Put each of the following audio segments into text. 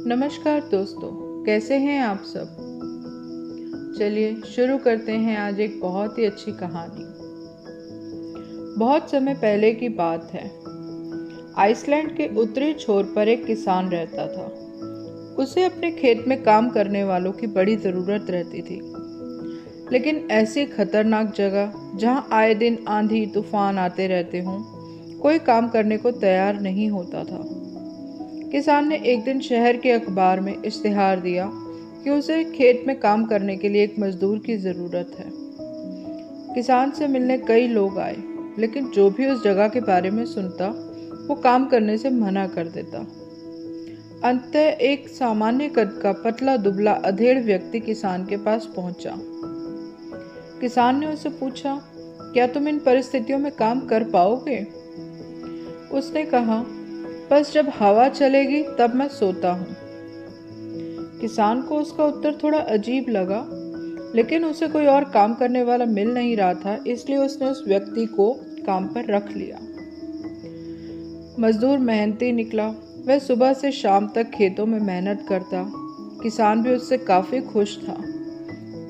नमस्कार दोस्तों, कैसे हैं आप सब। चलिए शुरू करते हैं आज एक बहुत ही अच्छी कहानी। बहुत समय पहले की बात है। आइसलैंड के उत्तरी छोर पर एक किसान रहता था। उसे अपने खेत में काम करने वालों की बड़ी ज़रूरत रहती थी, लेकिन ऐसी खतरनाक जगह जहां आए दिन आंधी तूफान आते रहते हों, कोई काम करने को तैयार नहीं होता था। किसान ने एक दिन शहर के अखबार में इश्तिहार दिया कि उसे खेत में काम करने के लिए एक मजदूर की ज़रूरत है। किसान से मिलने कई लोग आए, लेकिन जो भी उस जगह के बारे में सुनता वो काम करने से मना कर देता। अंततः एक सामान्य कद का पतला दुबला अधेड़ व्यक्ति किसान के पास पहुंचा। किसान ने उससे पूछा, क्या तुम इन परिस्थितियों में काम कर पाओगे? उसने कहा, बस जब हवा चलेगी तब मैं सोता हूँ। किसान को उसका उत्तर थोड़ा अजीब लगा, लेकिन उसे कोई और काम करने वाला मिल नहीं रहा था, इसलिए उसने उस व्यक्ति को काम पर रख लिया। मजदूर मेहनती निकला। वह सुबह से शाम तक खेतों में मेहनत करता। किसान भी उससे काफी खुश था।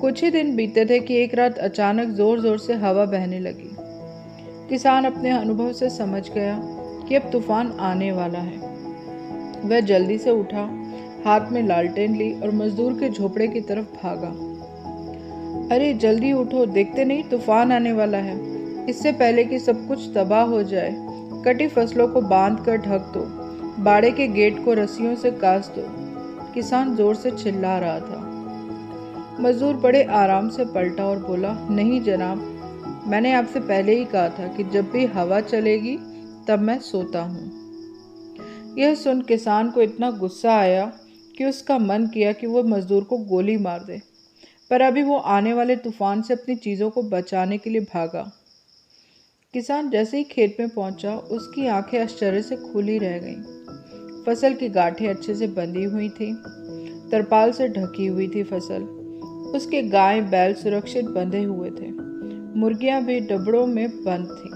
कुछ ही दिन बीते थे कि एक रात अचानक जोर जोर से हवा बहने लगी। किसान अपने अनुभव से समझ गया कि अब तूफान आने वाला है। वह जल्दी से उठा, हाथ में लालटेन ली और मजदूर के झोपड़े की तरफ भागा। अरे जल्दी उठो, देखते नहीं तूफान आने वाला है। इससे पहले कि सब कुछ तबाह हो जाए, कटी फसलों को बांध कर ढक दो, बाड़े के गेट को रस्सियों से कास दो। किसान जोर से चिल्ला रहा था। मजदूर बड़े आराम से पलटा और बोला, नहीं जनाब, मैंने आपसे पहले ही कहा था कि जब भी हवा चलेगी तब मैं सोता हूँ। यह सुन किसान को इतना गुस्सा आया कि उसका मन किया कि वो मजदूर को गोली मार दे, पर अभी वो आने वाले तूफान से अपनी चीज़ों को बचाने के लिए भागा। किसान जैसे ही खेत में पहुंचा, उसकी आंखें आश्चर्य से खुली रह गईं। फसल की गांठें अच्छे से बंधी हुई थी, तरपाल से ढकी हुई थी फसल। उसके गाय बैल सुरक्षित बंधे हुए थे, मुर्गियां भी डबड़ों में बंद थीं।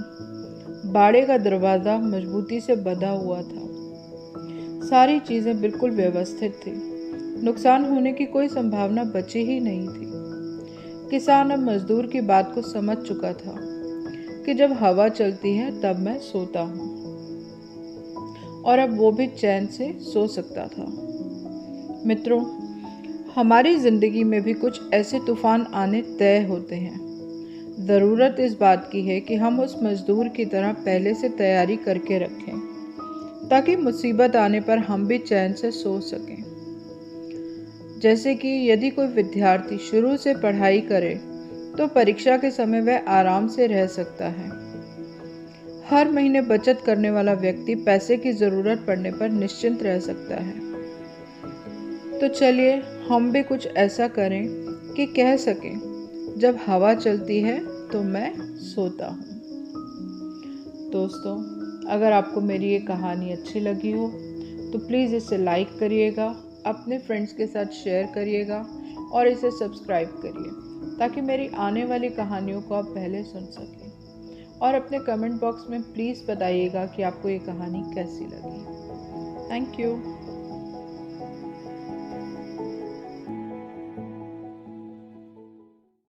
बाड़े का दरवाजा मजबूती से बंधा हुआ था। सारी चीजें बिल्कुल व्यवस्थित थी। नुकसान होने की कोई संभावना बची ही नहीं थी। किसान अब मजदूर की बात को समझ चुका था कि जब हवा चलती है तब मैं सोता हूँ, और अब वो भी चैन से सो सकता था। मित्रों, हमारी जिंदगी में भी कुछ ऐसे तूफान आने तय होते हैं। ज़रूरत इस बात की है कि हम उस मजदूर की तरह पहले से तैयारी करके रखें, ताकि मुसीबत आने पर हम भी चैन से सो सकें। जैसे कि यदि कोई विद्यार्थी शुरू से पढ़ाई करे तो परीक्षा के समय वह आराम से रह सकता है। हर महीने बचत करने वाला व्यक्ति पैसे की ज़रूरत पड़ने पर निश्चिंत रह सकता है। तो चलिए हम भी कुछ ऐसा करें कि कह सकें, जब हवा चलती है तो मैं सोता हूँ। दोस्तों, अगर आपको मेरी ये कहानी अच्छी लगी हो तो प्लीज़ इसे लाइक करिएगा, अपने फ्रेंड्स के साथ शेयर करिएगा और इसे सब्सक्राइब करिए, ताकि मेरी आने वाली कहानियों को आप पहले सुन सकें। और अपने कमेंट बॉक्स में प्लीज़ बताइएगा कि आपको ये कहानी कैसी लगी। Thank you.